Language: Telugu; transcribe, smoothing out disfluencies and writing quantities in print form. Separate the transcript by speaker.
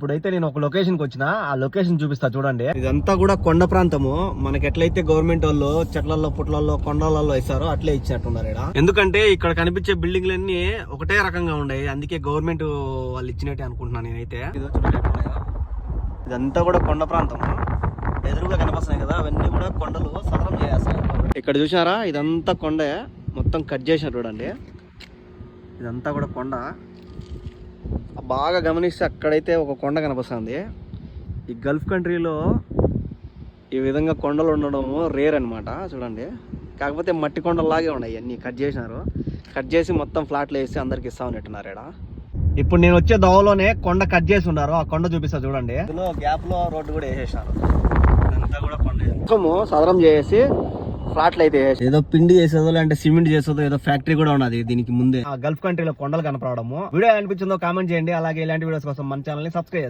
Speaker 1: ఇప్పుడైతే నేను ఒక లొకేషన్ కి వచ్చిన, ఆ లొకేషన్ చూపిస్తా చూడండి. ఇదంతా కూడా కొండ ప్రాంతము. మనకి ఎట్లయితే గవర్నమెంట్ వాళ్ళు చెట్లలో పుట్లలో కొండలలో వేస్తారో అట్లే ఇచ్చినట్టున్నారు ఇక్కడ. ఎందుకంటే ఇక్కడ కనిపించే బిల్డింగ్లన్నీ ఒకటే రకంగా ఉన్నాయి, అందుకే గవర్నమెంట్ వాళ్ళు ఇచ్చినట్టే అనుకుంటున్నాను నేనైతే. ఇదంతా కూడా కొండ ప్రాంతము, ఎదురుగా కనిపిస్తున్నాయి కదా, అవన్నీ కూడా కొండలు సదరం చేస్తారు. ఇక్కడ చూసారా, ఇదంతా కొండే, మొత్తం కట్ చేసినారు చూడండి. ఇదంతా కూడా కొండ. బాగా గమనిస్తే అక్కడైతే ఒక కొండ కనిపిస్తుంది. ఈ గల్ఫ్ కంట్రీలో ఈ విధంగా కొండలు ఉండడము రేర్ అనమాట. చూడండి, కాకపోతే మట్టి కొండలాగే ఉన్నాయి, అన్నీ కట్ చేసినారు. కట్ చేసి మొత్తం ఫ్లాట్లు వేసి అందరికి ఇస్తా ఉన్నట్టున్నారు ఇక్కడ. ఇప్పుడు నేను వచ్చే దోవలోనే కొండ కట్ చేసి ఉన్నారు, ఆ కొండ చూపిస్తా చూడండి. ఇందులో గ్యాప్ లో రోడ్డు కూడా వేసేసినారు. ఇదంతా కూడా కొండ మొత్తము సదరం చేసి ఫ్లాట్లు అయితే ఏదో పిండి చేసేదో లేదంటే సిమెంట్ చేసేదో ఏదో ఫ్యాక్టరీ కూడా ఉన్నది దీనికి ముందే. ఆ గల్ఫ్ కంట్రీలో కొండలు కనపడము. వీడియో అనిపించిందో కామెంట్ చేయండి. అలాగే ఇలాంటి వీడియోస్ కోసం మన ఛానల్ ని సబ్స్క్రైబ్